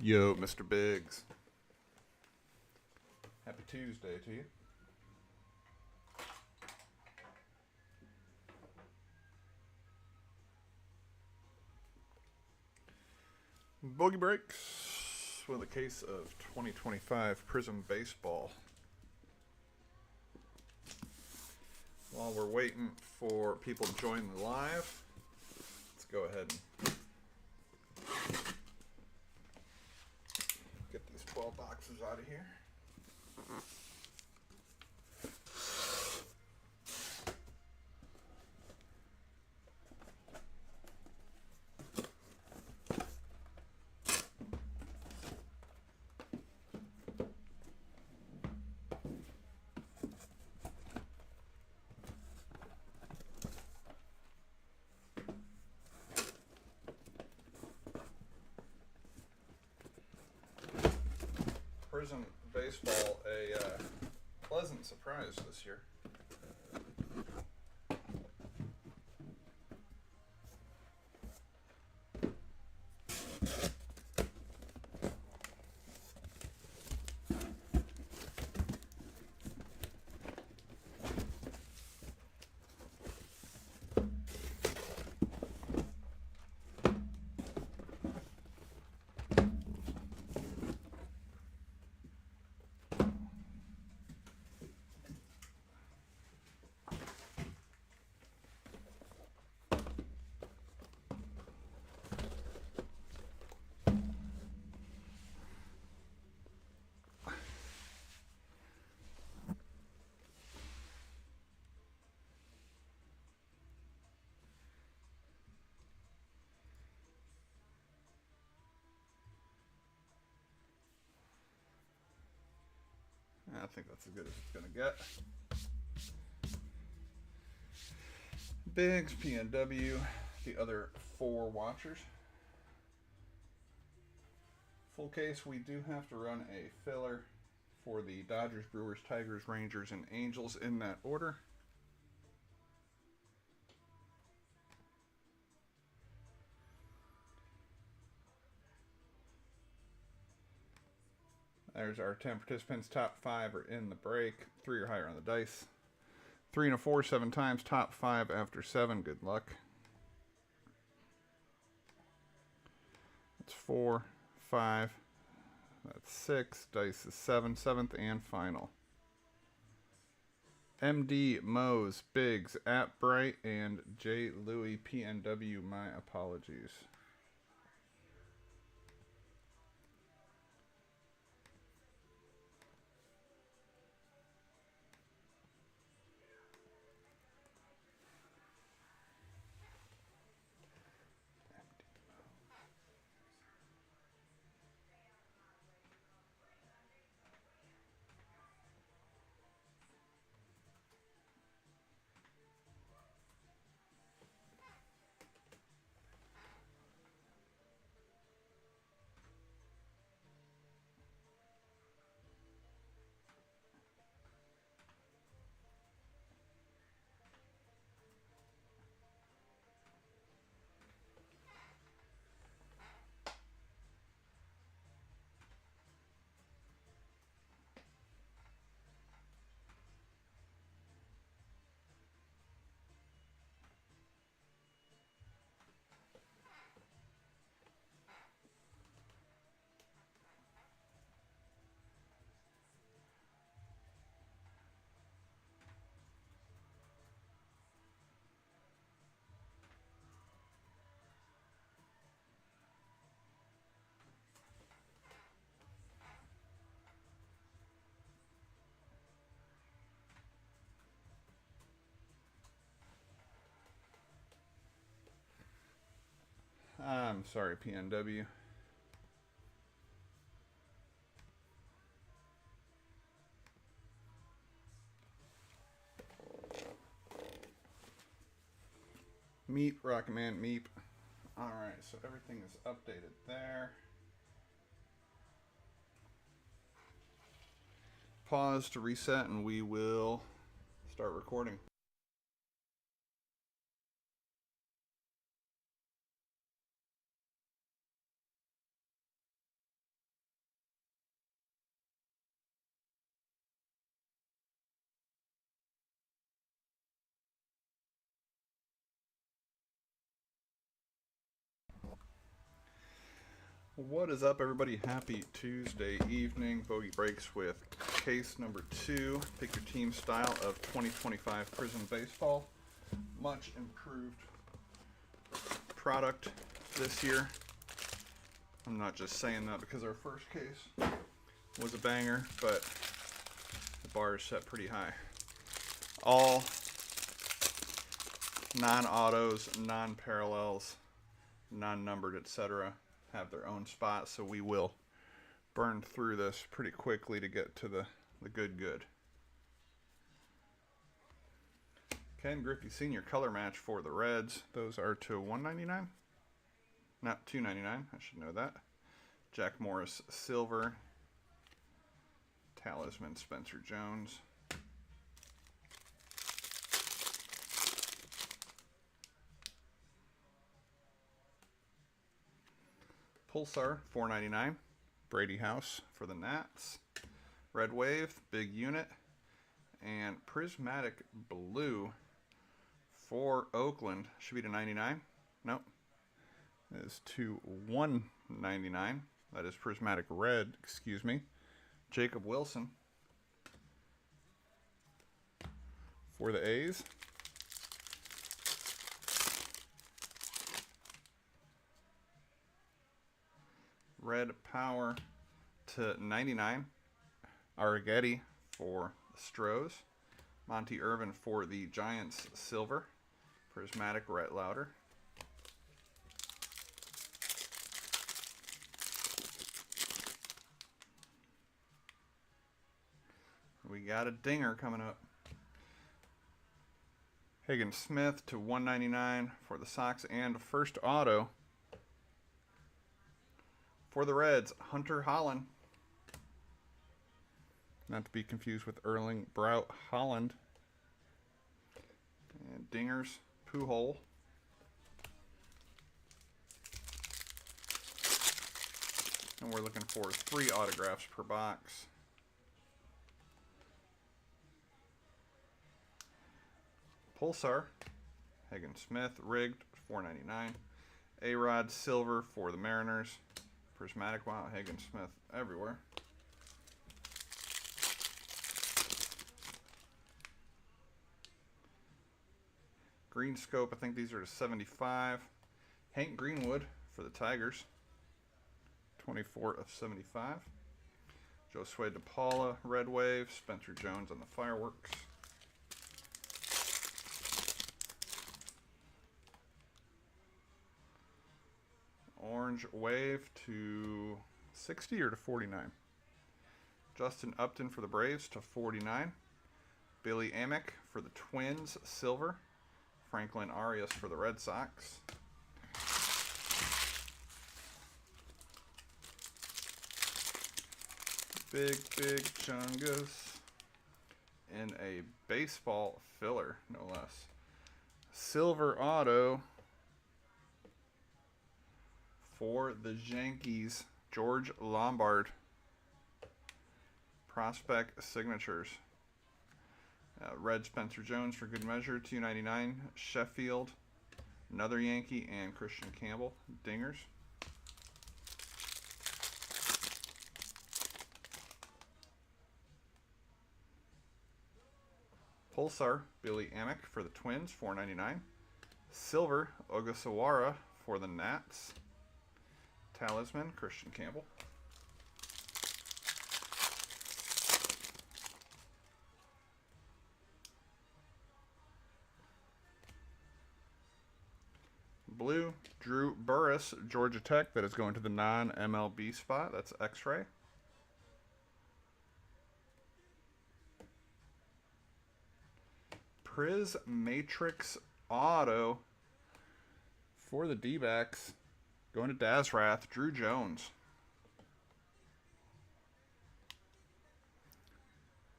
Yo, Mr. Biggs. Happy Tuesday to you. Bogey breaks with a case of 2025 Prizm Baseball. While we're waiting for people to join the live, let's go ahead and get these 12 boxes out of here. Prizm Baseball, a pleasant surprise this year. I think that's as good as it's going to get. Biggs, PNW, the other 4 watchers. Full case, we do have to run a filler for the Dodgers, Brewers, Tigers, Rangers, and Angels in that order. There's our 10 participants. Top 5 are in the break. 3 or higher on the dice. 3 and a 4, 7 times. Top 5 after 7. Good luck. That's 4, 5. That's 6. Dice is 7. 7th and final. MD, Mose, Biggs, at Bright, and J. Louie, PNW. My apologies. I'm sorry, PNW. Meep, Rockman, Meep. Alright, so everything is updated there. Pause to reset and we will start recording. What is up, everybody? Happy Tuesday evening. Bogey breaks with case number 2. Pick your team style of 2025 Prizm Baseball. Much improved product this year. I'm not just saying that because our first case was a banger, but the bar is set pretty high. All non-autos, non-parallels, non-numbered, etc. have their own spot, so we will burn through this pretty quickly to get to the good. Ken Griffey Sr. color match for the Reds. Those are to $1.99? Not $2.99. I should know that. Jack Morris silver. Talisman Spencer Jones. Pulsar $4.99. Brady House for the Nats. Red Wave big unit, and Prismatic Blue for Oakland should be to 99. Nope, it is to 199. That is Prismatic Red. Excuse me. Jacob Wilson for the A's. Red Power to 99. Arrighetti for the Stros. Monty Irvin for the Giants silver. Prismatic Rhett Lauder. We got a dinger coming up. Hagen Smith to 199 for the Sox, and first auto for the Reds, Hunter Holland. Not to be confused with Erling Braut Holland. And dingers, Pujol. And we're looking for 3 autographs per box. Pulsar, Hagen Smith, rigged, $4.99. A-Rod silver for the Mariners. Prismatic, wow, Hagen Smith everywhere. Green Scope, I think these are to 75. Hank Greenwood for the Tigers. 24 of 75. Josue DePaula, Red Wave. Spencer Jones on the Fireworks. Orange Wave to 60 or to 49. Justin Upton for the Braves to 49. Billy Amick for the Twins, silver. Franklin Arias for the Red Sox. Big Chungus in a baseball filler, no less. Silver auto for the Yankees, George Lombard. Prospect signatures. Red Spencer Jones for good measure, $2.99. Sheffield, another Yankee, and Christian Campbell, dingers. Pulsar, Billy Amick for the Twins, $4.99. Silver, Ogasawara for the Nats. Talisman, Christian Campbell. Blue, Drew Burris, Georgia Tech. That is going to the non-MLB spot. That's X-Ray. Prizm Matrix Auto for the D-backs. Going to Dazrath, Drew Jones.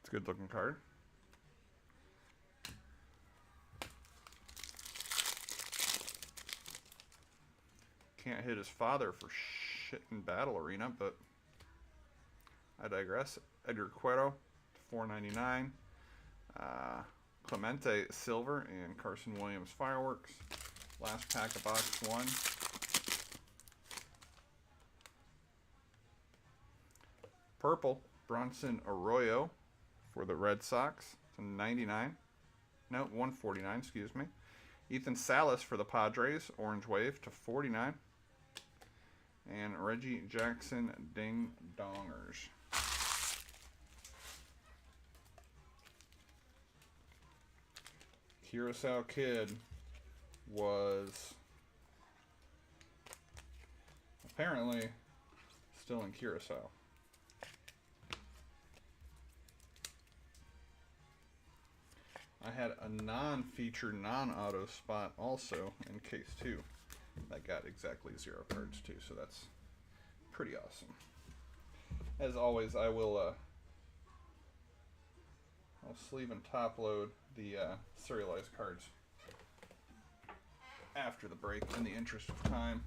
It's a good looking card. Can't hit his father for shit in Battle Arena, but I digress. Edgar Cuero, $4.99. Clemente silver and Carson Williams fireworks. Last pack of box 1. Purple, Bronson Arroyo for the Red Sox. It's a 99. No, 149, excuse me. Ethan Salas for the Padres, Orange Wave to 49. And Reggie Jackson, Ding Dongers. Curacao Kid was apparently still in Curacao. I had a non-feature, non-auto spot also in case 2 that got exactly 0 cards too, so that's pretty awesome. As always, I will I'll sleeve and top load the serialized cards after the break in the interest of time.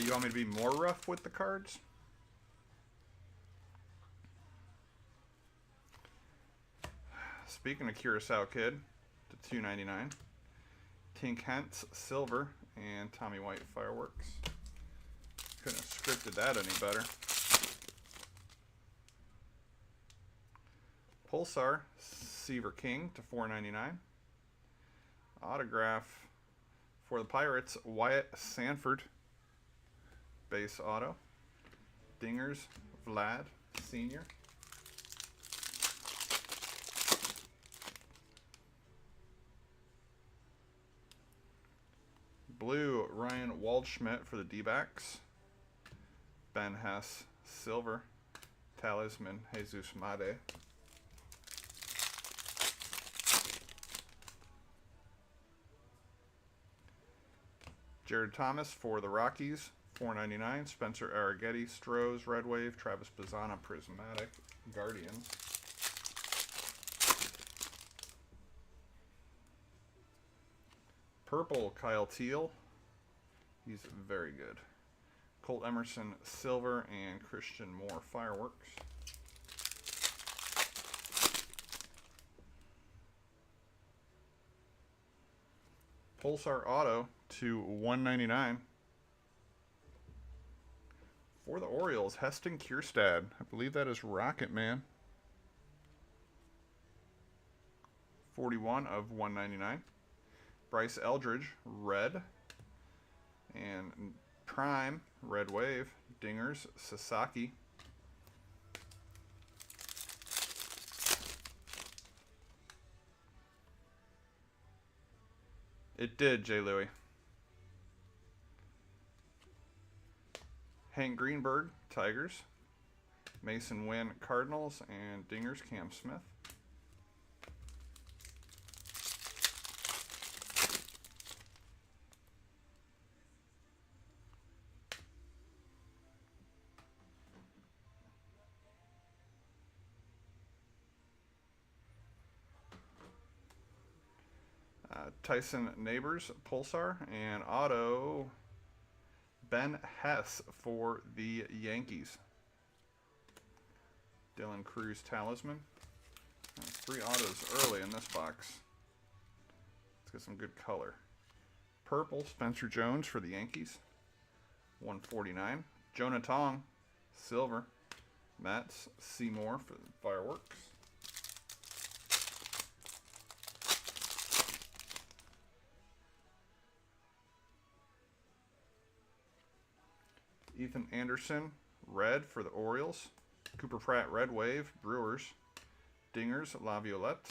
You want me to be more rough with the cards? Speaking of Curacao Kid, to $2.99. Tink Hence Silver and Tommy White Fireworks. Couldn't have scripted that any better. Pulsar Seaver King to $4.99. Autograph for the Pirates, Wyatt Sanford. Base auto. Dingers, Vlad Sr. Blue, Ryan Waldschmidt for the D-backs. Ben Hess, Silver. Talisman, Jesus Made. Jared Thomas for the Rockies. $4.99. Spencer Arrighetti, Strohs, Red Wave, Travis Bazzana, Prismatic, Guardians. Purple, Kyle Teal. He's very good. Colt Emerson, Silver, and Christian Moore, Fireworks. Pulsar Auto to $1.99. For the Orioles, Heston Kjerstad. I believe that is Rocket Man. 41 of 199. Bryce Eldridge, red. And Prime, Red Wave. Dingers, Sasaki. It did, J. Louie. Hank Greenberg, Tigers. Mason Wynn, Cardinals. And Dingers, Cam Smith. Tyson Neighbors, Pulsar. And auto, Ben Hess for the Yankees. Dylan Cruz, Talisman. 3 autos early in this box. Let's get some good color. Purple, Spencer Jones for the Yankees. 149. Jonah Tong, Silver. Mets, Seymour for the Fireworks. Ethan Anderson, red for the Orioles. Cooper Pratt, Red Wave, Brewers. Dingers, La Violette.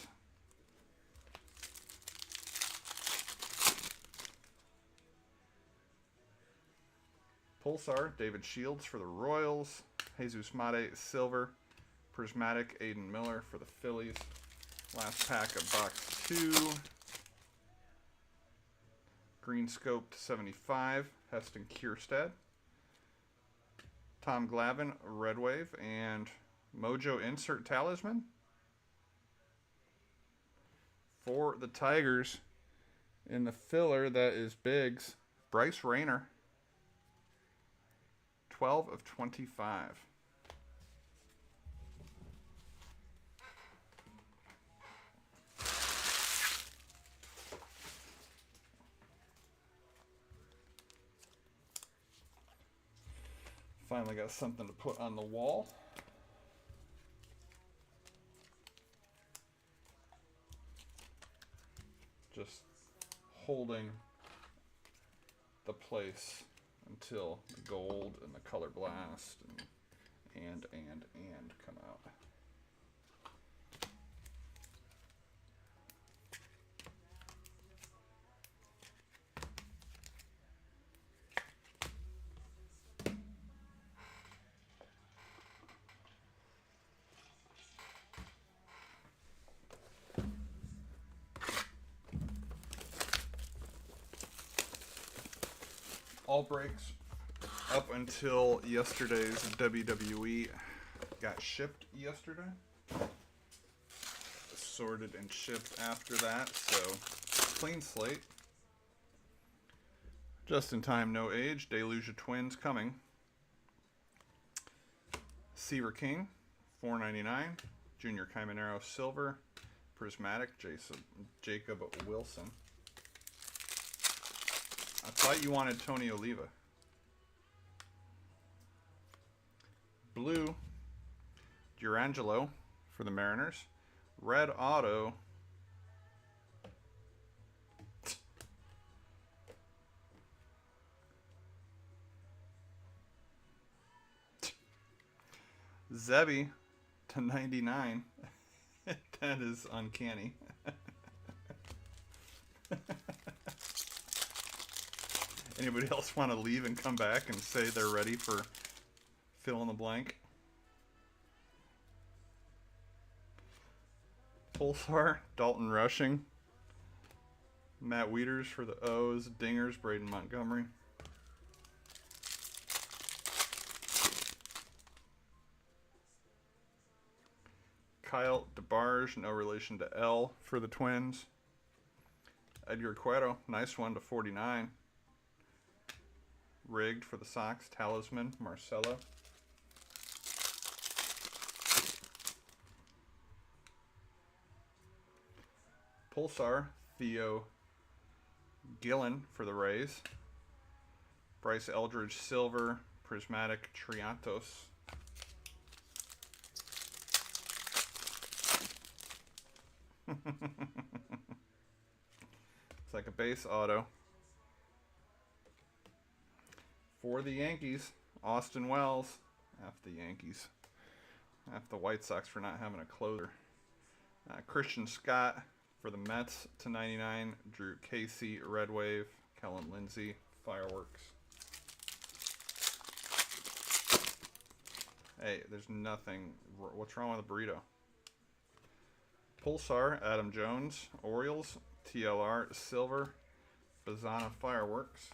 Pulsar, David Shields for the Royals. Jesus Made, Silver. Prismatic, Aiden Miller for the Phillies. Last pack of box 2. Green Scoped 75, Heston Kjerstad. Tom Glavine, Red Wave, and Mojo Insert Talisman. For the Tigers, in the filler, that is Biggs, Bryce Rayner, 12 of 25. Finally got something to put on the wall. Just holding the place until the gold and the color blast and come out. All breaks up until yesterday's WWE got shipped yesterday. Sorted and shipped after that, so clean slate. Just in time, no age. Delusia Twins coming. Seaver King, $4.99. Junior Chimenero Silver. Prismatic, Jacob Wilson. I thought you wanted Tony Oliva. Blue, Durangelo for the Mariners. Red auto, Zebby /99. That is uncanny. Anybody else want to leave and come back and say they're ready for fill in the blank? Pulsar, Dalton Rushing. Matt Wieters for the O's. Dingers, Braden Montgomery. Kyle DeBarge, no relation to L for the Twins. Edgar Cueto, nice one /49. Rigged for the Sox. Talisman, Marcelo. Pulsar, Theo Gillen for the Rays. Bryce Eldridge Silver, Prismatic Triantos. It's like a base auto. For the Yankees, Austin Wells. F the Yankees. F the White Sox for not having a closer. Christian Scott for the Mets /99. Drew Casey, Red Wave. Kellen Lindsey, Fireworks. Hey, there's nothing. What's wrong with the burrito? Pulsar, Adam Jones, Orioles, TLR, Silver, Bazana, Fireworks.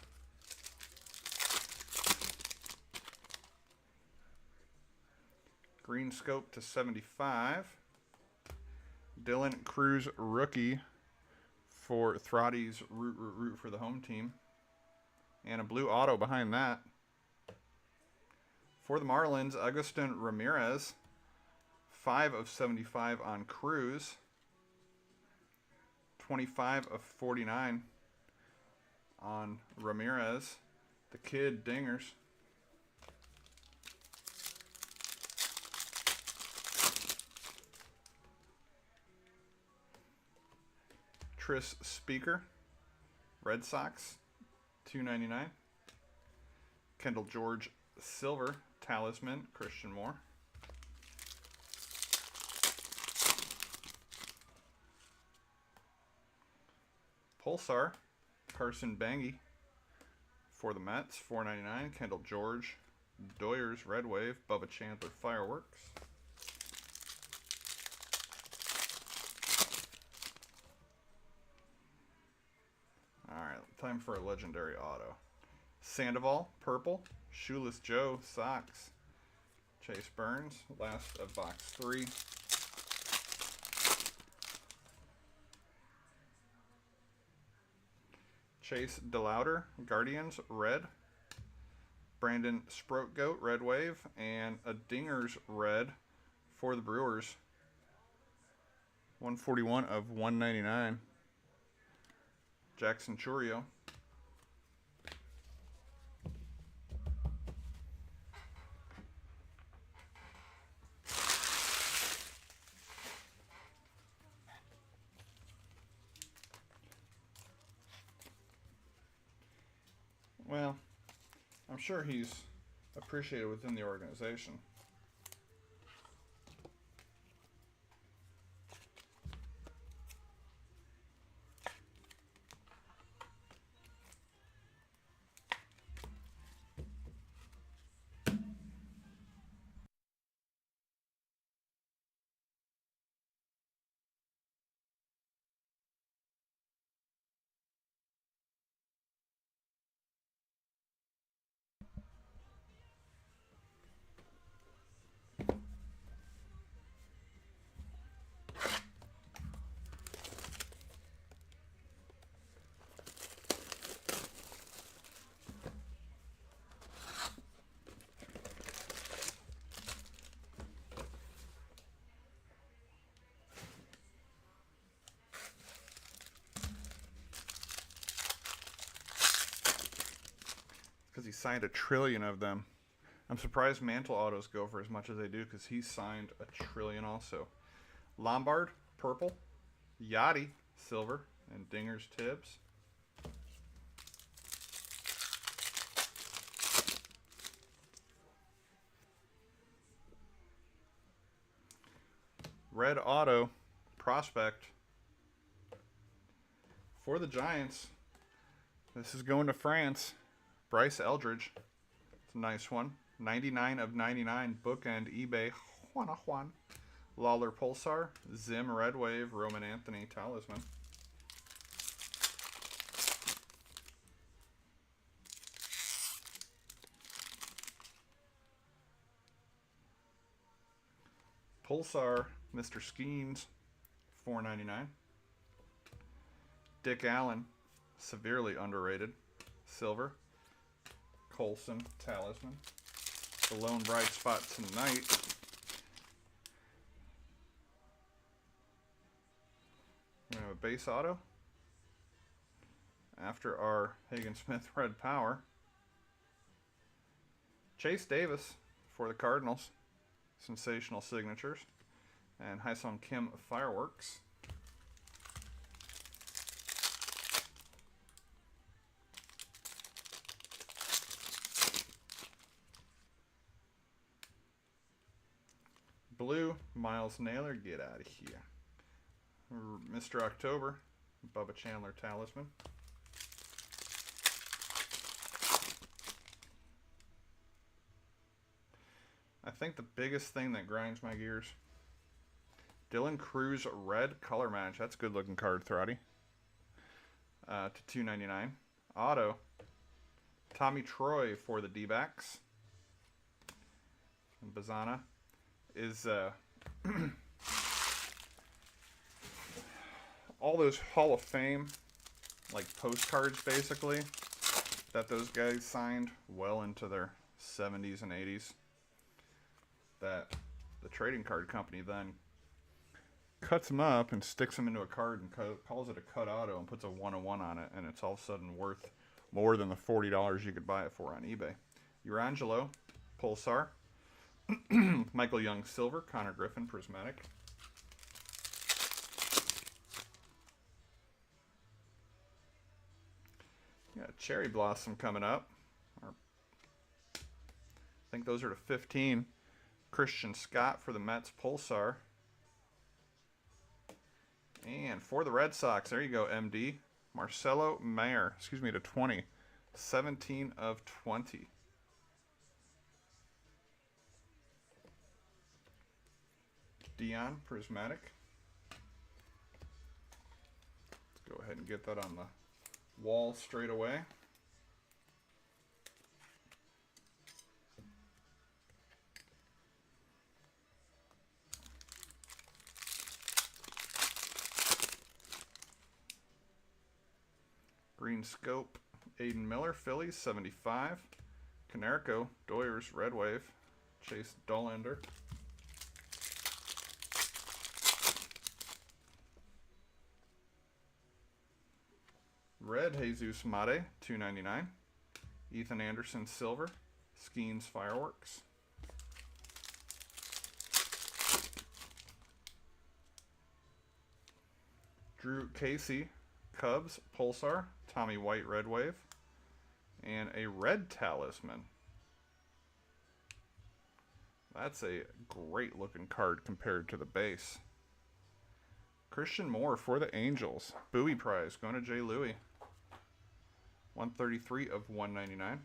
Green Scope /75. Dylan Cruz, rookie for Throtty's root for the home team. And a blue auto behind that. For the Marlins, Agustin Ramirez, 5 of 75 on Cruz. 25 of 49 on Ramirez. The kid, Dingers. Tris Speaker, Red Sox, $2.99. Kendall George Silver, Talisman, Christian Moore. Pulsar, Carson Bangy for the Mets, $4.99. Kendall George, Doyers, Red Wave, Bubba Chandler, Fireworks. Alright, time for a legendary auto. Sandoval, purple. Shoeless Joe, Sox. Chase Burns, last of box 3. Chase DeLauder, Guardians, red. Brandon Sproatgoat, red wave. And a Dingers red for the Brewers. 141 of 199. Jackson Chourio. Well, I'm sure he's appreciated within the organization. Because he signed 1 trillion of them. I'm surprised Mantle autos go for as much as they do because he signed 1 trillion also. Lombard, purple. Yachty, silver. And Dingers, Tibbs. Red auto, prospect. For the Giants, this is going to France. Bryce Eldridge. It's a nice one. 99 of 99. Bookend eBay. Juan. Lawler Pulsar. Zim Red Wave. Roman Anthony Talisman. Pulsar. Mr. Skeens. $4.99. Dick Allen. Severely underrated. Silver. Colson Talisman. The lone bright spot tonight. We're going to have a base auto. After our Hagen Smith Red Power. Chase Davis for the Cardinals. Sensational signatures. And Hyesung Kim Fireworks. Blue, Miles Naylor, get out of here. Mr. October, Bubba Chandler Talisman. I think the biggest thing that grinds my gears, Dylan Cruz red color match. That's a good looking card, Throtty. To $2.99. Auto, Tommy Troy for the D-backs. And Bazana is all those Hall of Fame like postcards basically that those guys signed well into their 70s and 80s that the trading card company then cuts them up and sticks them into a card and calls it a cut auto and puts a 101 on it, and it's all of a sudden worth more than the $40 you could buy it for on eBay. Urangelo Pulsar. Michael Young silver, Connor Griffin prismatic. Got Cherry Blossom coming up. I think those are to 15. Christian Scott for the Mets Pulsar. And for the Red Sox, there you go, MD. Marcelo Mayer, to 20. 17 of 20. Dion prismatic. Let's go ahead and get that on the wall straight away. Green Green Scope, Aiden Miller, Phillies, 75. Canerico, Doyers, Red Wave, Chase Dollander. Red, Jesus Mate, $2.99. Ethan Anderson, Silver, Skeens Fireworks. Drew Casey, Cubs, Pulsar, Tommy White, Red Wave, and a red talisman. That's a great looking card compared to the base. Christian Moore for the Angels. Bowie prize going to Jay Louie. 133 of 199.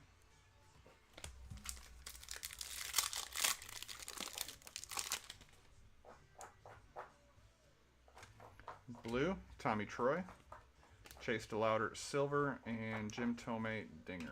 Blue, Tommy Troy, Chase DeLauder, Silver, and Jim Tomei, Dingers.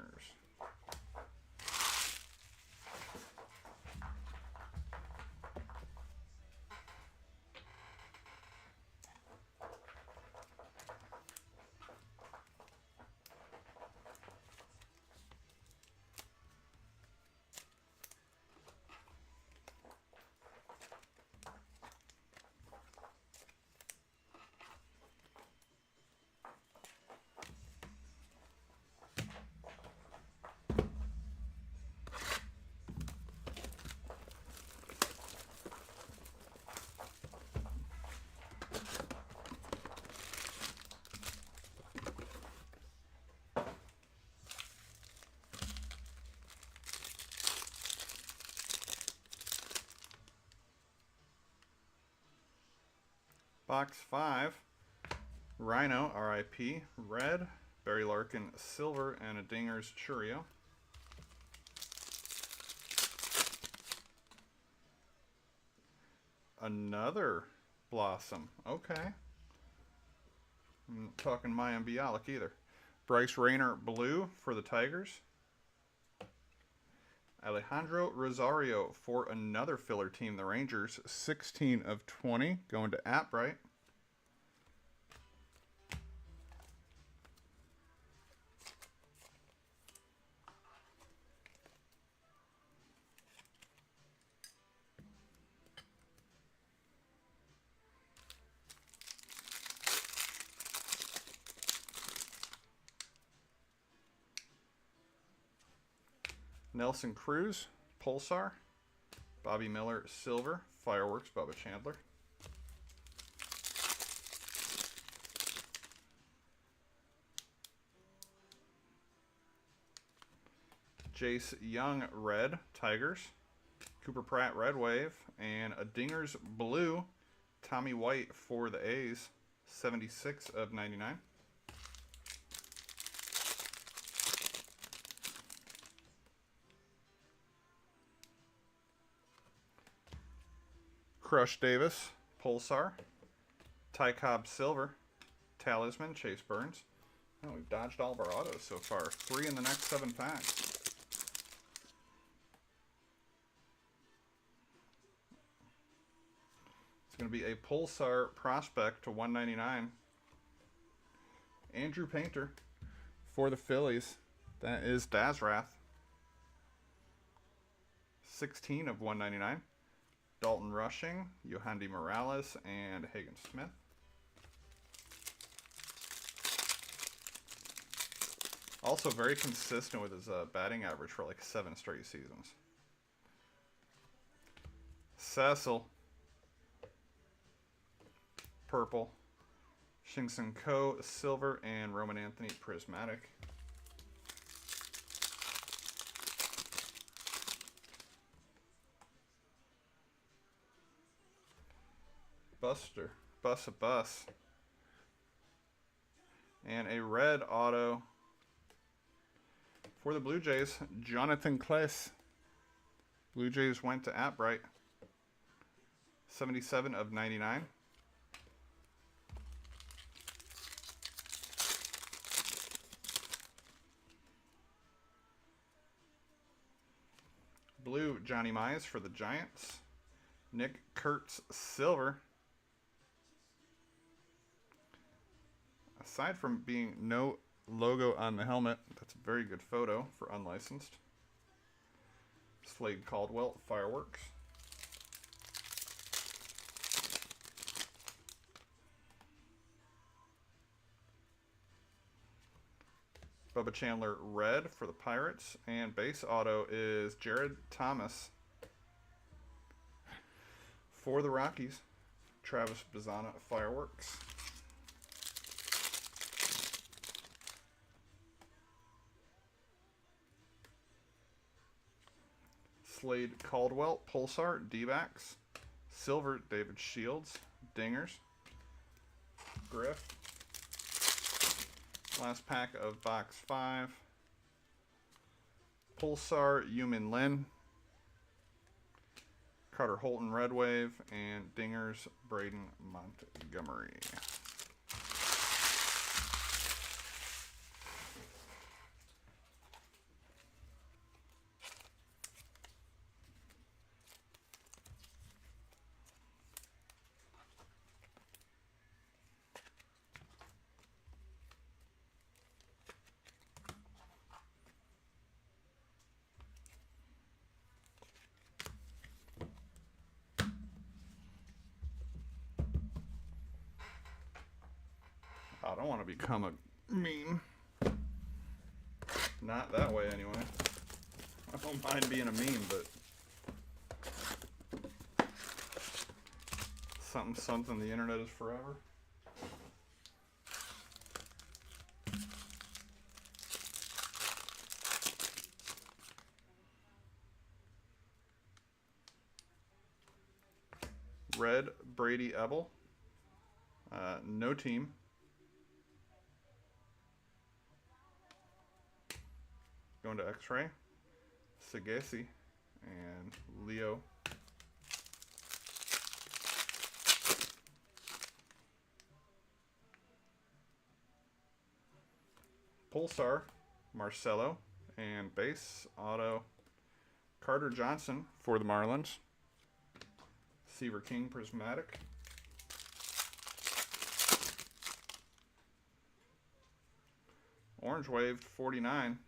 Box 5, Rhino, RIP, red, Barry Larkin, silver, and a Dingers Churio. Another Blossom, okay. I'm not talking Mayim Bialik either. Bryce Rayner, blue for the Tigers. Alejandro Rosario for another filler team, the Rangers. 16 of 20, going to Apbright. Nelson Cruz, Pulsar. Bobby Miller, silver. Fireworks, Bubba Chandler. Jace Young, red, Tigers. Cooper Pratt, Red Wave. And a Dingers blue, Tommy White for the A's. 76 of 99. Crush Davis, Pulsar. Ty Cobb, silver. Talisman, Chase Burns. Oh, we've dodged all of our autos so far. 3 in the next 7 packs. It's going to be a Pulsar Prospect to 199. Andrew Painter for the Phillies. That is Dazrath. 16 of 199. Dalton Rushing, Yohandy Morales, and Hagen Smith. Also very consistent with his batting average for like 7 straight seasons. Cecil, purple. Shinsun Ko, silver, and Roman Anthony, prismatic. Bus. And a red auto for the Blue Jays, Jonathan Kless. Blue Jays went to Apbright. 77 of 99. Blue, Johnny Mize for the Giants. Nick Kurtz, silver. Aside from being no logo on the helmet. That's a very good photo for unlicensed. Slade Caldwell, Fireworks. Bubba Chandler, red for the Pirates. And base auto is Jared Thomas for the Rockies. Travis Bazzana, Fireworks. Slade Caldwell, Pulsar, D-backs. Silver, David Shields, Dingers. Griff. Last pack of box 5. Pulsar, Yumin Lin. Carter Holton, Red Wave. And Dingers, Braden Montgomery. I don't want to become a meme. Not that way, anyway. I don't mind being a meme, but something, the internet is forever. Red, Brady Ebel. No team. Going to X-Ray, Sagasi, and Leo. Pulsar, Marcelo, and base auto Carter Johnson for the Marlins. Seaver King, Prismatic. Orange Wave, 49.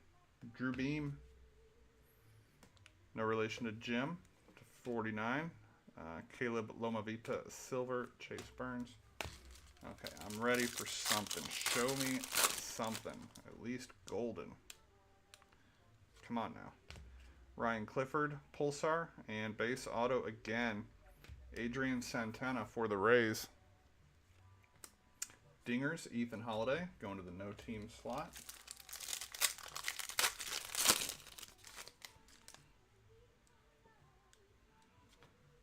Drew Beam, no relation to Jim, to 49. Caleb Lomavita, Silver, Chase Burns. Okay, I'm ready for something. Show me something, at least golden. Come on now. Ryan Clifford, Pulsar, and base auto again. Adrian Santana for the Rays. Dingers, Ethan Holiday, going to the no team slot.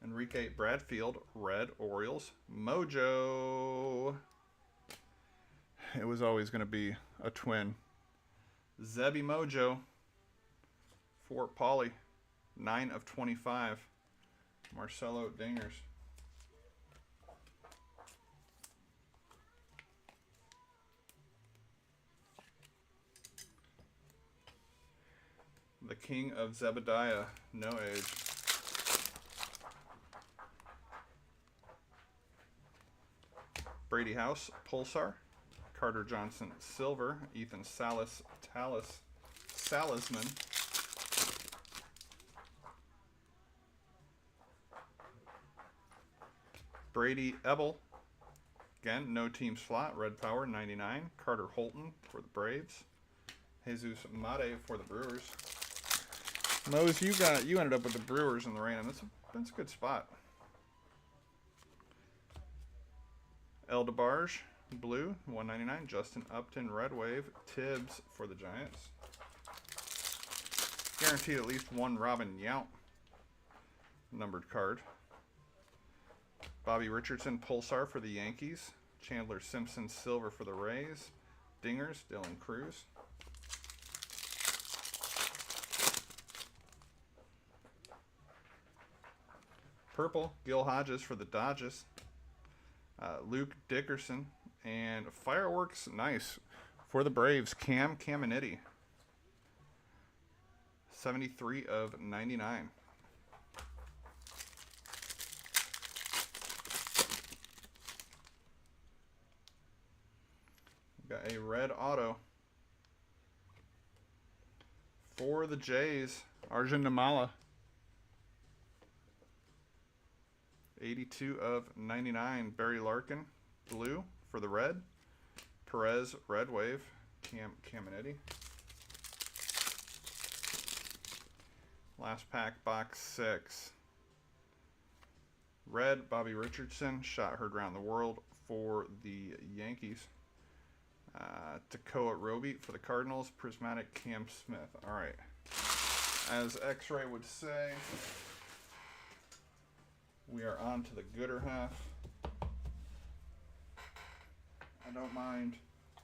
Enrique Bradfield, red, Orioles. Mojo. It was always going to be a twin. Zebby Mojo for Pauly. 9 of 25. Marcelo Dingers. The King of Zebediah, no age. Brady House, Pulsar. Carter Johnson, Silver. Ethan Salas, Salisman. Brady Ebel. Again, no team slot. Red Power, 99. Carter Holton for the Braves. Jesus Mate for the Brewers. Mose, you ended up with the Brewers in the rain, and that's a good spot. El DeBarge, blue, 199. Justin Upton, Red Wave. Tibbs for the Giants. Guaranteed at least one Robin Yount numbered card. Bobby Richardson, Pulsar for the Yankees. Chandler Simpson, Silver for the Rays. Dingers, Dylan Cruz. Purple, Gil Hodges for the Dodgers. Luke Dickerson. And Fireworks, nice, for the Braves. Cam Caminiti. 73 of 99. Got a red auto. For the Jays, Arjun Nimala. 82 of 99. Barry Larkin, blue for the red. Perez, red wave. Caminiti. Last pack, box 6. Red, Bobby Richardson, shot heard around the world for the Yankees. Tekoa Roby for the Cardinals. Prismatic, Cam Smith. All right. As X-Ray would say, we are on to the gooder half. I don't mind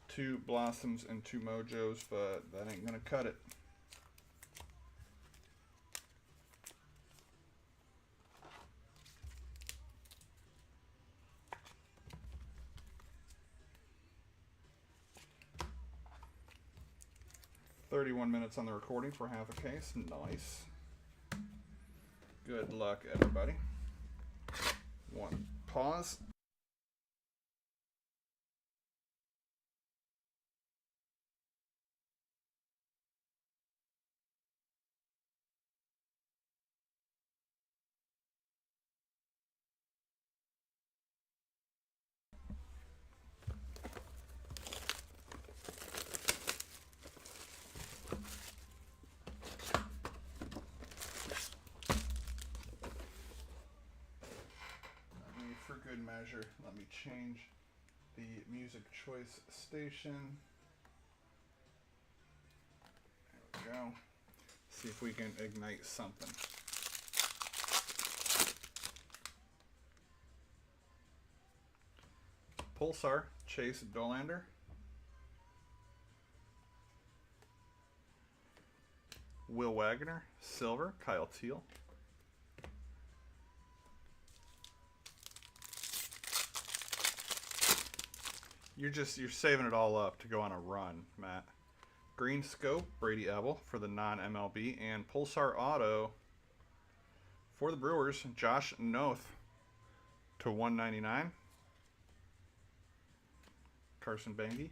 2 Blossoms and 2 Mojos, but that ain't going to cut it. "31 minutes on the recording for half a case. Nice. Good luck, everybody. 1. Pause. For good measure, let me change the music choice station. There we go. See if we can ignite something. Pulsar, Chase Dolander. Will Wagner, silver, Kyle Teal. You're saving it all up to go on a run, Matt. Green Scope, Brady Ebel for the non-MLB, and Pulsar Auto for the Brewers, Josh Noth to 199. Carson Bangy.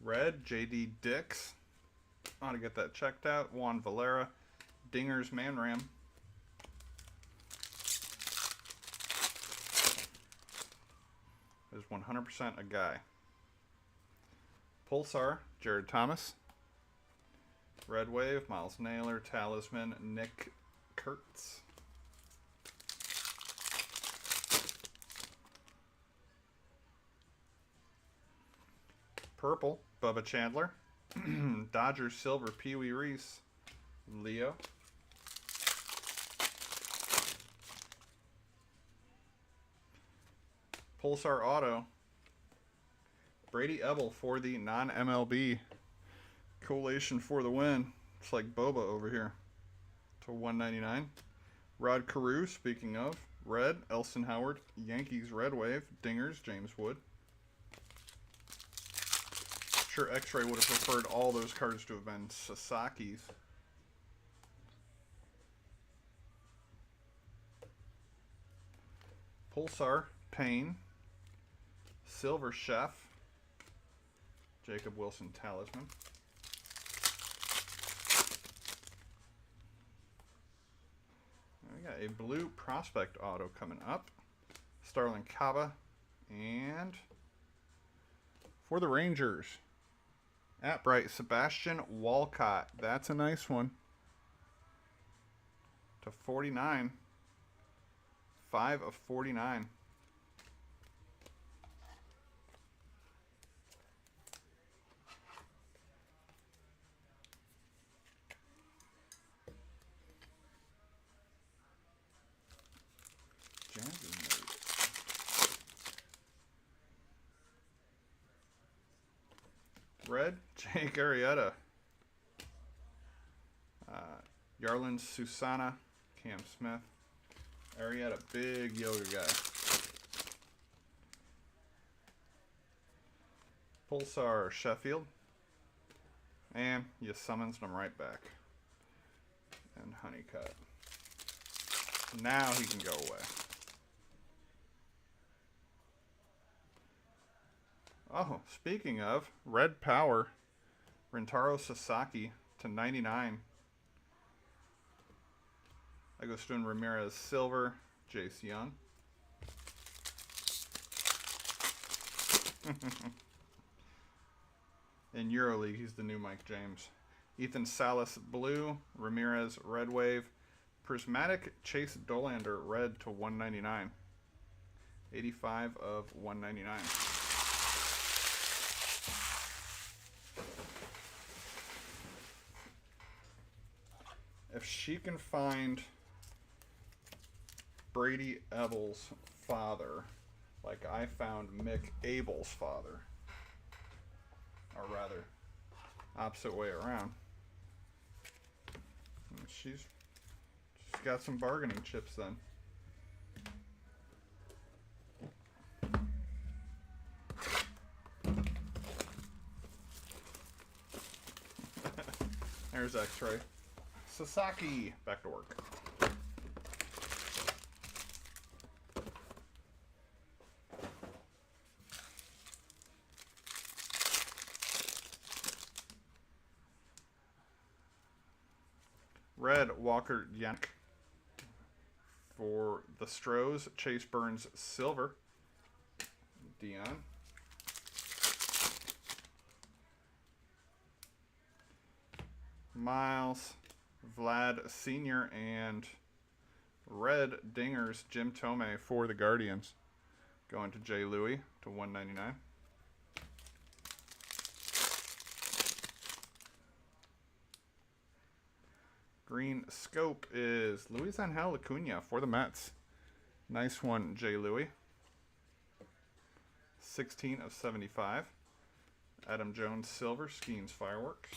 Red, JD Dix. I ought to get that checked out. Juan Valera, Dingers Manram. Is 100% a guy. Pulsar, Jared Thomas. Red Wave, Miles Naylor, Talisman, Nick Kurtz. Purple, Bubba Chandler. Dodgers Silver, Pee Wee Reese, Leo. Pulsar Auto, Brady Ebel for the non-MLB. Collation for the win. It's like Boba over here. To 199. Rod Carew, speaking of. Red, Elson Howard. Yankees Red Wave. Dingers, James Wood. Sure, X-Ray would have preferred all those cards to have been Sasaki's. Pulsar, Payne. Silver Chef, Jacob Wilson Talisman. We got a blue prospect auto coming up. Starlin Caba. And for the Rangers, at Bright, Sebastian Walcott. That's a nice one. To 49. 5 of 49. Red, Jake Arrieta. Yarlin Susana, Cam Smith. Arrieta, big yoga guy. Pulsar, Sheffield. And you summons them right back. And Honeycutt. Now he can go away. Oh, speaking of, Red Power, Rintaro Sasaki to 99. Agustin Ramirez Silver, Jace Young. In EuroLeague, he's the new Mike James. Ethan Salas Blue, Ramirez Red Wave, Prismatic Chase Dolander Red to 199. 85 of 199. If she can find Brady Ebel's father, like I found Mick Abel's father, or rather, opposite way around, she's got some bargaining chips then. There's X-Ray. Sasaki, back to work. Red, Walker Yank. For the Stros, Chase Burns Silver. Dion. Miles, Vlad Sr. and Red Dingers, Jim Tomei for the Guardians. Going to Jay Louie to 199. Green Scope is Luis Angel Acuna for the Mets. Nice one, Jay Louie. 16 of 75. Adam Jones Silver, Skeens Fireworks.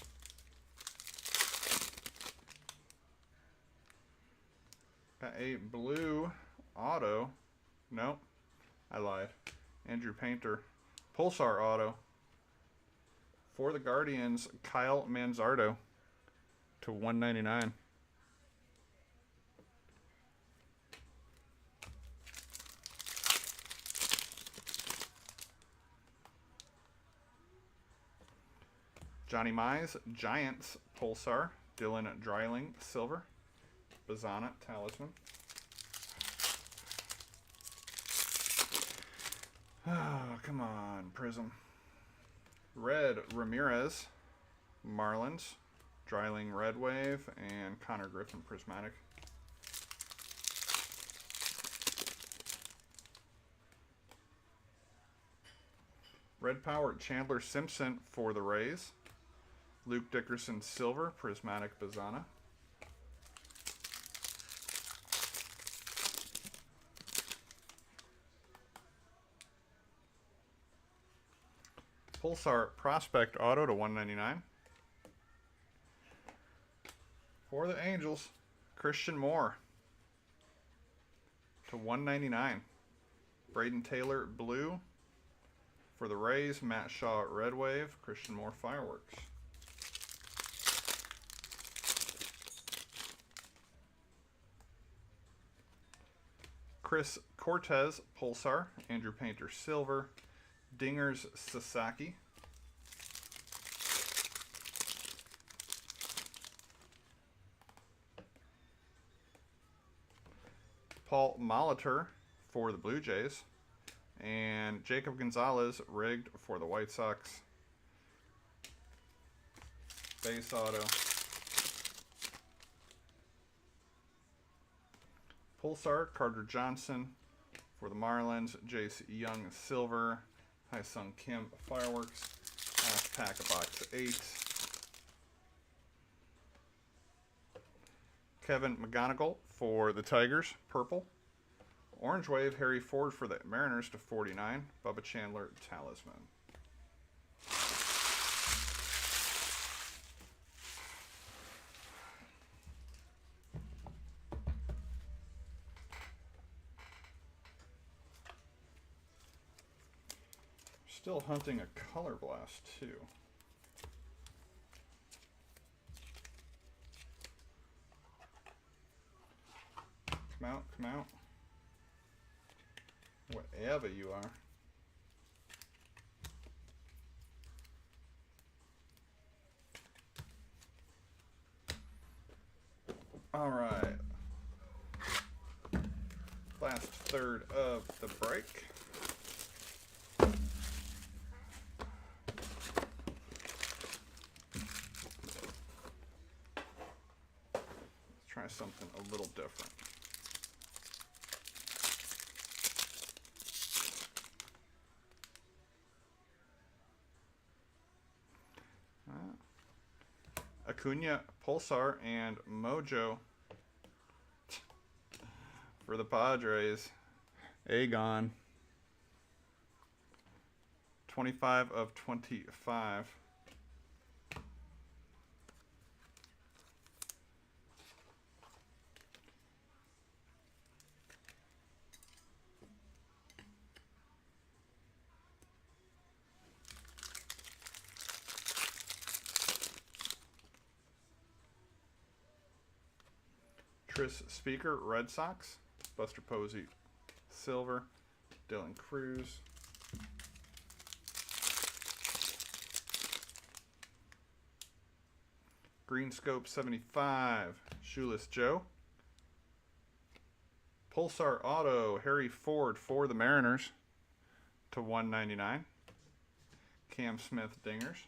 Got a blue auto. Nope, I lied. Andrew Painter. Pulsar auto. For the Guardians, Kyle Manzardo to 199. Johnny Mize, Giants, Pulsar. Dylan Dreiling, Silver. Bazana, Talisman. Oh, come on, Prizm. Red, Ramirez, Marlins. Dreiling, Red Wave. And Connor Griffin, Prismatic. Red Power, Chandler Simpson for the Rays. Luke Dickerson Silver, Prismatic Bazana. Pulsar Prospect Auto to 199. For the Angels, Christian Moore to 199. Braden Taylor Blue. For the Rays, Matt Shaw Red Wave, Christian Moore Fireworks. Chris Cortez Pulsar, Andrew Painter Silver, Dingers Sasaki. Paul Molitor for the Blue Jays. And Jacob Gonzalez rigged for the White Sox. Base auto. Pulsar, Carter Johnson for the Marlins. Jace Young Silver. Hai-Sung Kim Fireworks. Last pack of box 8. Kevin McGonigal for the Tigers. Purple. Orange Wave, Harry Ford for the Mariners to 49. Bubba Chandler, Talisman. Still hunting a Color Blast, too. Come out, come out. Whatever you are. All right. Last third of the break. Let's try something a little different. Acuna, Pulsar, and Mojo for the Padres. Agon. 25 of 25. Tris Speaker, Red Sox. Buster Posey, Silver. Dylan Cruz. Green Scope 75, Shoeless Joe. Pulsar Auto, Harry Ford for the Mariners to 199. Cam Smith Dingers.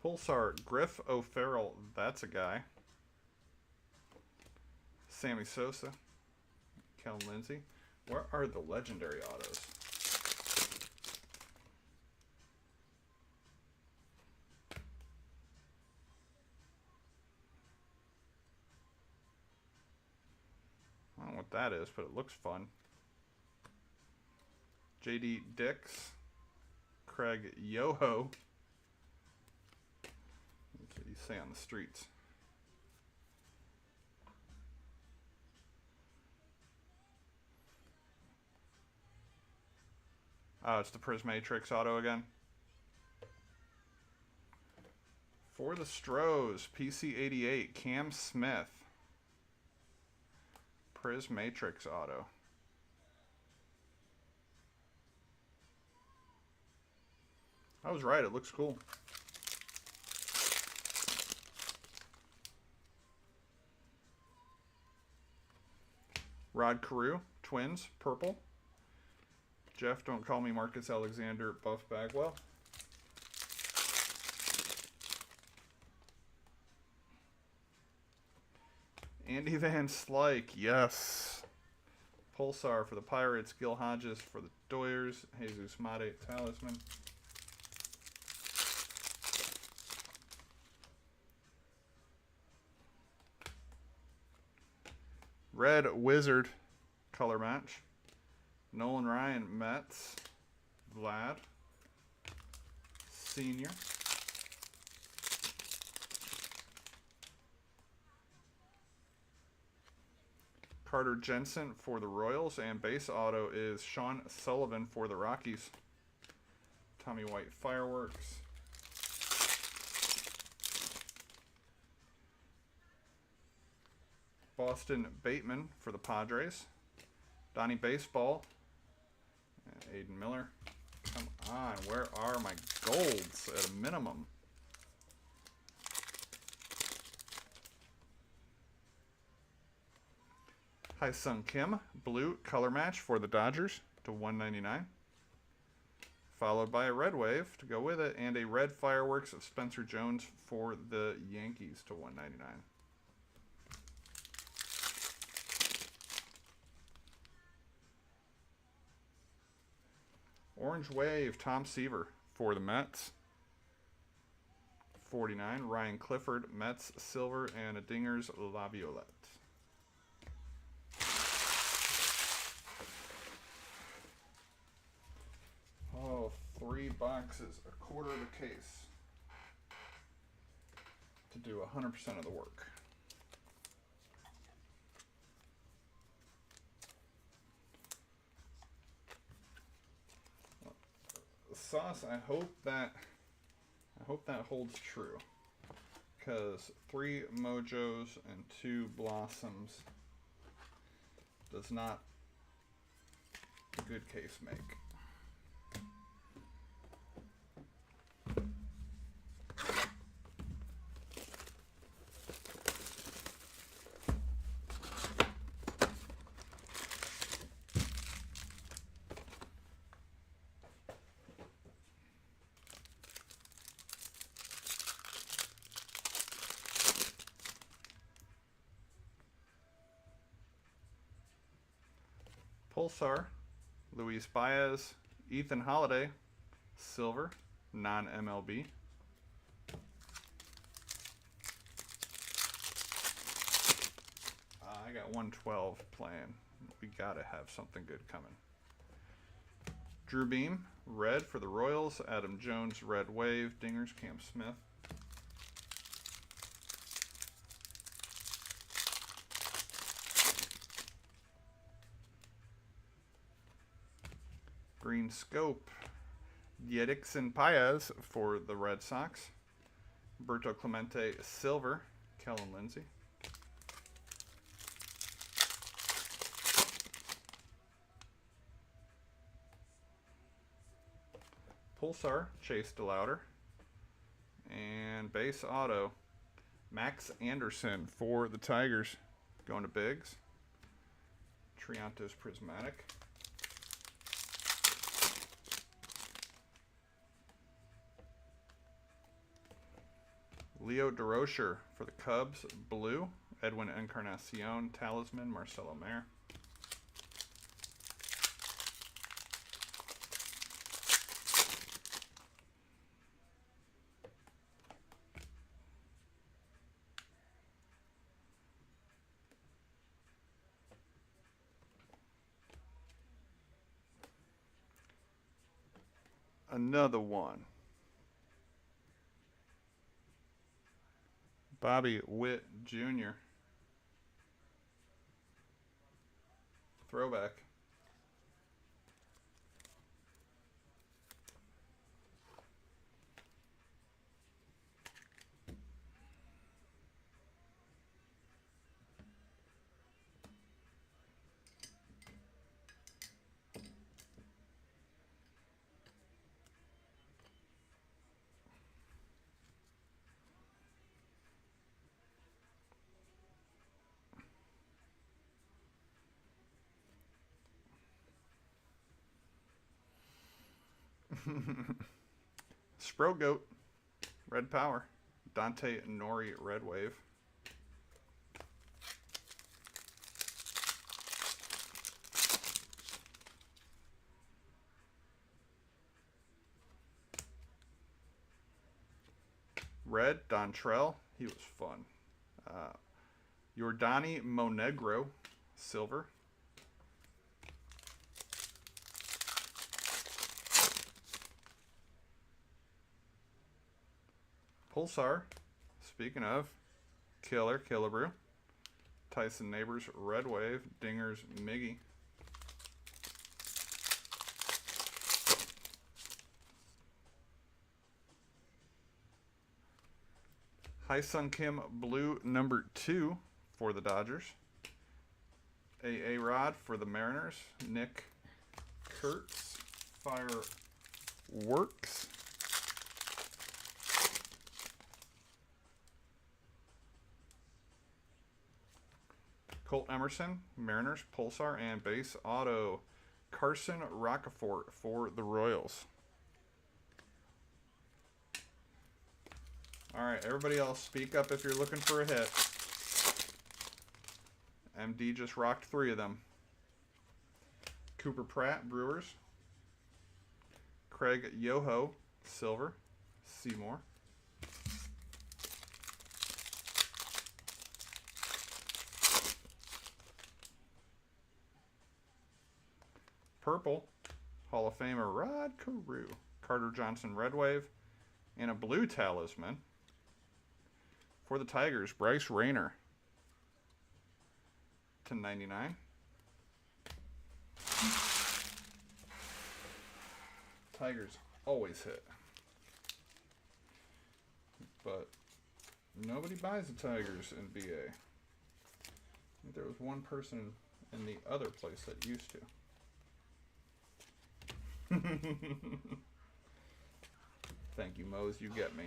Pulsar Griff O'Farrell, that's a guy. Sammy Sosa. Kel Lindsey. Where are the legendary autos? I don't know what that is, but it looks fun. JD Dix. Craig Yoho. That's what you say on the streets. Oh, it's the Prismatrix auto again. For the Stros, PC88, Cam Smith. Prismatrix auto. I was right, it looks cool. Rod Carew, Twins, purple. Jeff, don't call me Marcus Alexander, Buff Bagwell. Andy Van Slyke, yes. Pulsar for the Pirates, Gil Hodges for the Doyers, Jesus Mate Talisman. Red Wizard, color match. Nolan Ryan, Mets. Vlad. Senior. Carter Jensen for the Royals. And base auto is Sean Sullivan for the Rockies. Tommy White Fireworks. Boston Bateman for the Padres. Donnie Baseball. Aiden Miller. Come on, where are my golds at a minimum? Hyesung Kim, blue color match for the Dodgers to 199. Followed by a red wave to go with it, and a red fireworks of Spencer Jones for the Yankees to 199. Orange Wave, Tom Seaver for the Mets. 49, Ryan Clifford, Mets, silver, and a Dingers, La Violette. Oh, 3 boxes, a quarter of a case to do 100% of the work. Sauce, I hope that holds true, because 3 Mojos and 2 Blossoms does not a good case make. Pulsar, Luis Baez, Ethan Holiday, silver, non-MLB. I got 112 playing. We gotta have something good coming. Drew Beam, red for the Royals. Adam Jones, red wave. Dingers, Cam Smith. Green Scope, Yedixon Paez for the Red Sox. Berto Clemente, silver. Kellen Lindsay. Pulsar, Chase DeLauder. And base auto, Max Anderson for the Tigers. Going to Biggs. Triantos Prismatic. Leo DeRocher for the Cubs, blue. Edwin Encarnacion, Talisman, Marcelo Mayer. Another one. Bobby Witt Jr. Throwback. Spro Goat, red power. Dante Nori, red wave. Red, Dontrell, he was fun. Yordani Monegro, silver. Pulsar, speaking of, Killebrew. Tyson Neighbors, red wave. Dingers, Miggy. Hyun Kim, blue, number 2 for the Dodgers. A.A. Rod for the Mariners. Nick Kurtz, Fireworks. Colt Emerson, Mariners, Pulsar, and base auto, Carson Rocafort for the Royals. All right, everybody else, speak up if you're looking for a hit. MD just rocked 3 of them. Cooper Pratt, Brewers. Craig Yoho, silver. Seymour. Purple, Hall of Famer Rod Carew. Carter Johnson, red wave. And a blue talisman for the Tigers, Bryce Rayner. /99. Tigers always hit. But nobody buys the Tigers in BA. I think there was one person in the other place that used to. Thank you, Mose. You get me.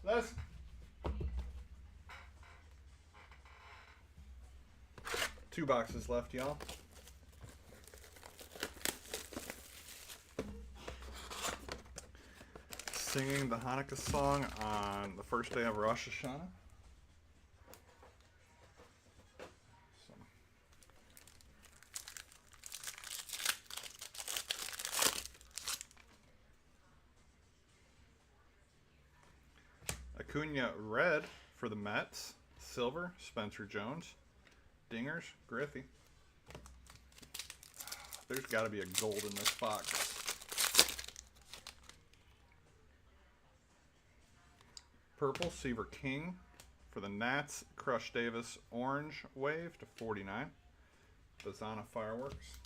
Les. 2 boxes left, y'all. Singing the Hanukkah song on the first day of Rosh Hashanah. Acuna red for the Mets. Silver, Spencer Jones. Dingers, Griffey. There's got to be a gold in this box. Purple, Seaver King for the Nats. Crush Davis, orange wave to 49. Bazana Fireworks.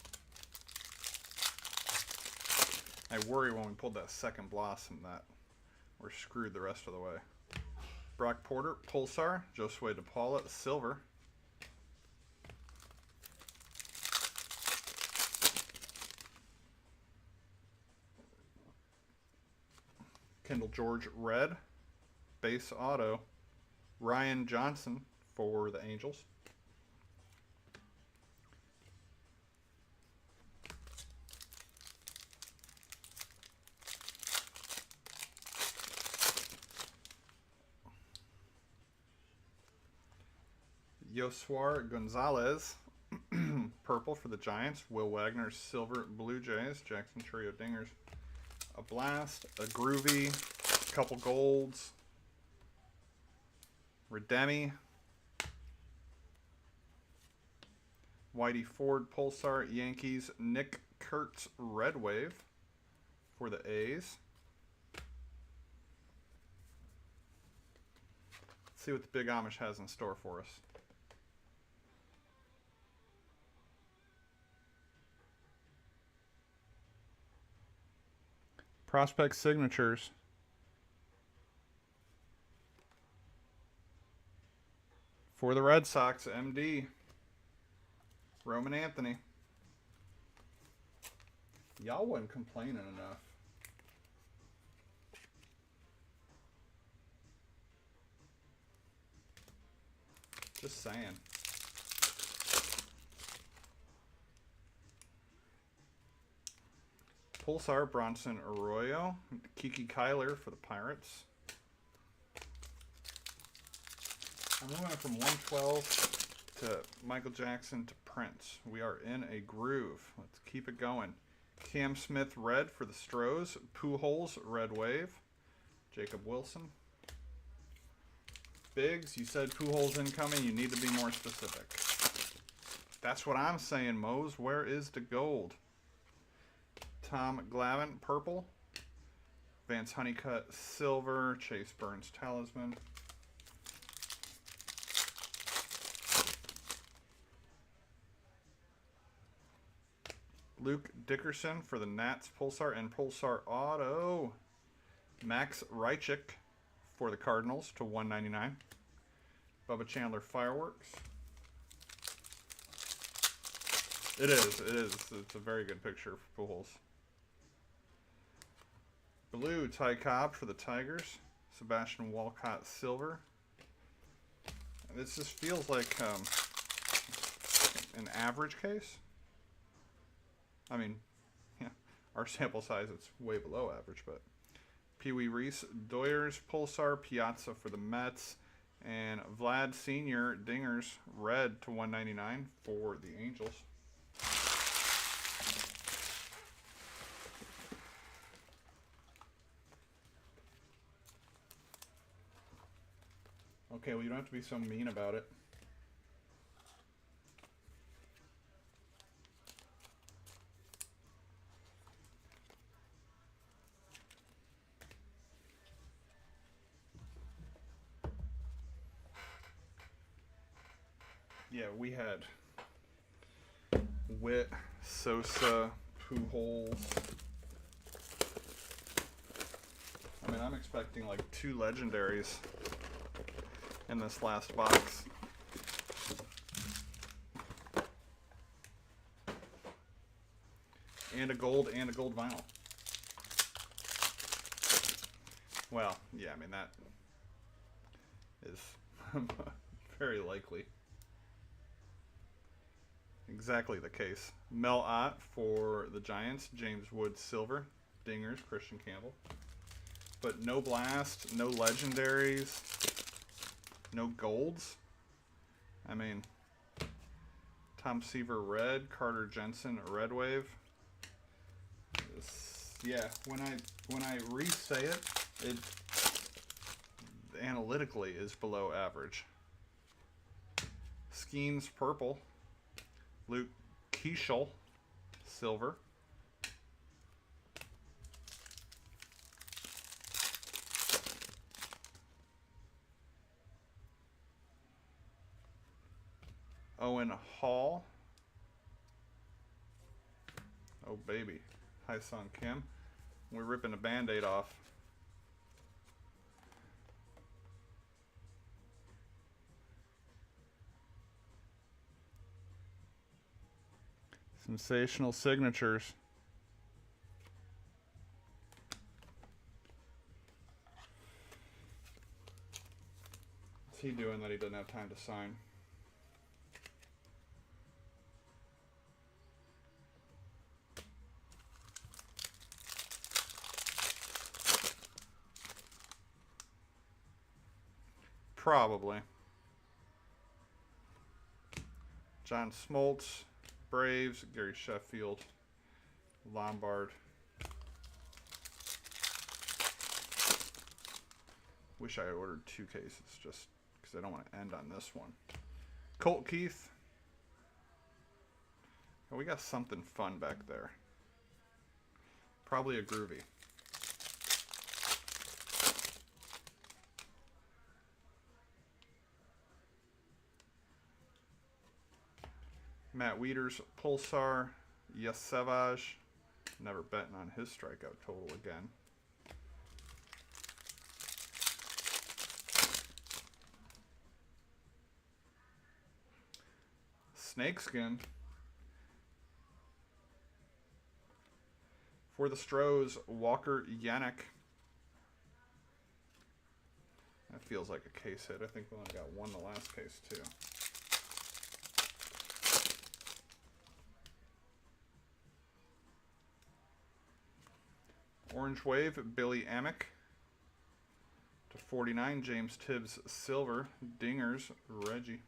I worry when we pulled that second blossom that we're screwed the rest of the way. Brock Porter, Pulsar. Josue DePaula, silver. Kendall George, red. Base auto. Ryan Johnson for the Angels. Yoswar Gonzalez, purple for the Giants. Will Wagner, silver, Blue Jays. Jackson Trio Dingers. A blast, a groovy, couple golds. Redemi. Whitey Ford, Pulsar, Yankees. Nick Kurtz, red wave for the A's. Let's see what the Big Amish has in store for us. Prospect signatures. For the Red Sox, MD. Roman Anthony. Y'all wasn't complaining enough. Just saying. Pulsar, Bronson Arroyo. Kiki Kyler for the Pirates. I'm moving from 112 to Michael Jackson to Prince. We are in a groove. Let's keep it going. Cam Smith, red for the Stros. Pujols, red wave. Jacob Wilson. Biggs, you said Pujols incoming. You need to be more specific. That's what I'm saying, Mose. Where is the gold? Tom Glavine, purple. Vance Honeycutt, silver. Chase Burns, talisman. Luke Dickerson for the Nats, Pulsar and Pulsar Auto. Max Reichik for the Cardinals to 199. Bubba Chandler Fireworks. It is. It's a very good picture for Pujols. Blue, Ty Cobb for the Tigers. Sebastian Walcott, silver. This just feels like an average case. I mean, yeah, our sample size, it's way below average, but Pee Wee Reese, Doyers, Pulsar, Piazza for the Mets, and Vlad Sr. Dingers, red to 199 for the Angels. Okay, well, you don't have to be so mean about it. Yeah, we had Witt, Sosa, Pujols. I mean, I'm expecting like 2 legendaries in this last box. And a gold vinyl. Well, yeah, I mean, that is very likely. exactly the case. Mel Ott for the Giants. James Wood Silver. Dingers, Christian Campbell. But no blast, no legendaries, no golds. I mean, Tom Seaver red, Carter Jensen red wave. Yeah, when I re-say it, it analytically is below average. Skeens purple, Luke Keeschel silver. Owen Hall. Oh baby, Hi Sung Kim. We're ripping a band-aid off. Sensational signatures. What's he doing that he doesn't have time to sign? Probably. John Smoltz, Braves, Gary Sheffield, Lombard. Wish I had ordered 2 cases just because I don't want to end on this one. Colt Keith. Oh, we got something fun back there. Probably a groovy. Matt Wieters, Pulsar, Yesevage. Never betting on his strikeout total again. Snakeskin. For the Stros, Walker Yannick. That feels like a case hit. I think we only got one the last case, too. Orange Wave, Billy Amick. To 49, James Tibbs Silver. Dingers, Reggie.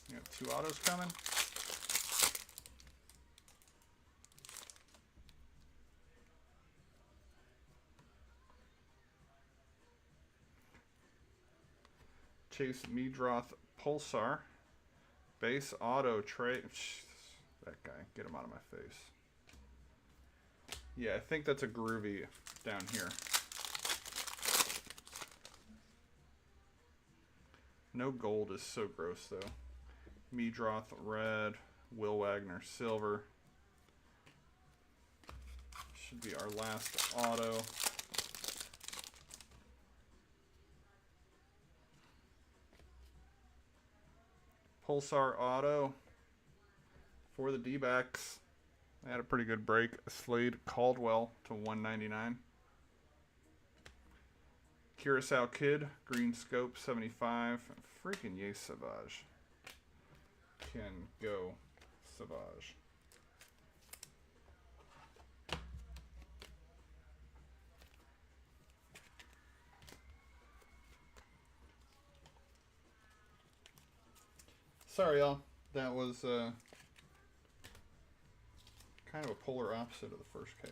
You got 2 autos coming. Chase Meadroth Pulsar. Base auto trade. That guy, get him out of my face. Yeah, I think that's a groovy down here. No gold is so gross though. Meadroth red, Will Wagner silver. Should be our last auto. Pulsar auto for the D-backs. They had a pretty good break. Slade Caldwell to 199. Curacao Kid, green scope 75. Freaking yay, Savage. Can go Savage. Sorry, y'all. That was kind of a polar opposite of the first case.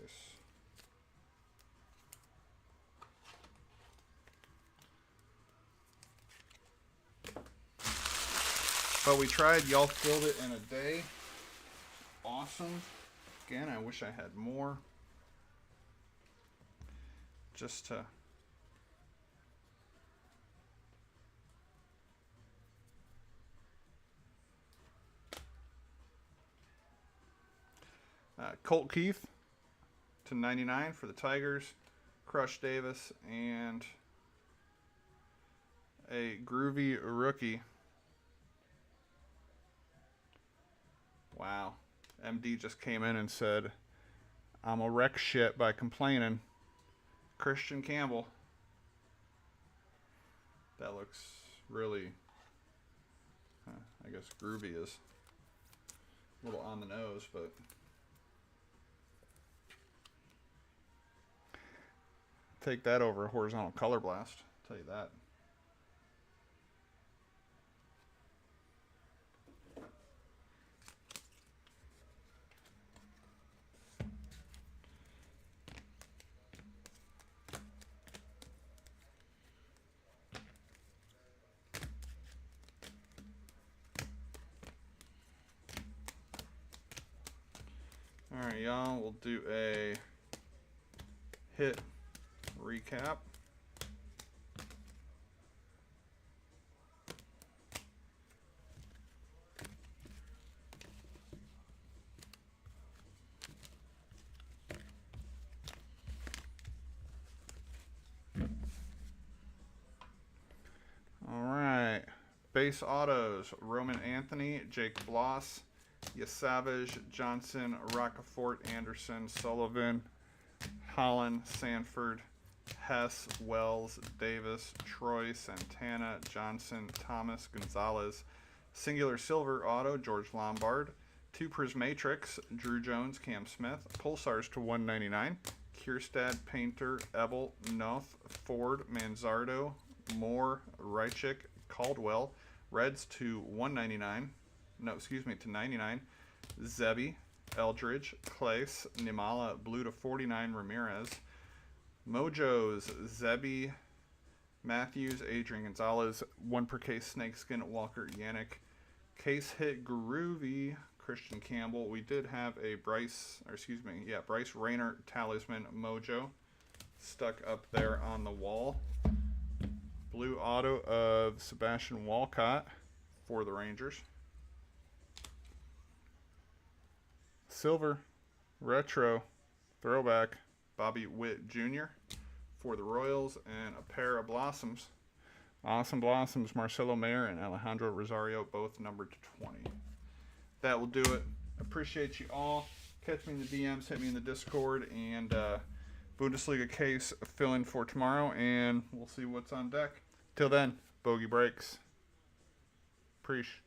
But we tried. Y'all filled it in a day. Awesome. Again, I wish I had more. Just to... Colt Keith to 99 for the Tigers. Crush Davis and a groovy rookie. Wow. MD just came in and said, I'm a wreck shit by complaining. Christian Campbell. That looks really, I guess groovy is A little on the nose, but take that over a horizontal color blast. I'll tell you that. Alright, y'all, we'll do a hit recap. Alright, base autos, Roman Anthony, Jake Bloss, Yasavage, Johnson, Rockefort, Anderson, Sullivan, Holland, Sanford, Hess, Wells, Davis, Troy, Santana, Johnson, Thomas, Gonzalez, Singular Silver Auto, George Lombard, 2 Prismatrix, Drew Jones, Cam Smith, Pulsars to 199, Kierstad, Painter, Ebel, Noth, Ford, Manzardo, Moore, Reichik, Caldwell, Reds to 199, no, excuse me, to 99, Zebby, Eldridge, Clace, Nimala, blue to 49, Ramirez, Mojo's, Zebby, Matthews, Adrian Gonzalez, 1 per case, Snakeskin, Walker, Yannick, case hit, Groovy, Christian Campbell. We did have a Bryce Rayner Talisman Mojo stuck up there on the wall. Blue auto of Sebastian Walcott for the Rangers. Silver, retro, throwback, Bobby Witt Jr. for the Royals, and a pair of Blossoms. Awesome Blossoms, Marcelo Mayer and Alejandro Rosario, both numbered to 20. That will do it. Appreciate you all. Catch me in the DMs, hit me in the Discord, and Bundesliga case fill in for tomorrow, and we'll see what's on deck. Till then, bogey breaks. Preach.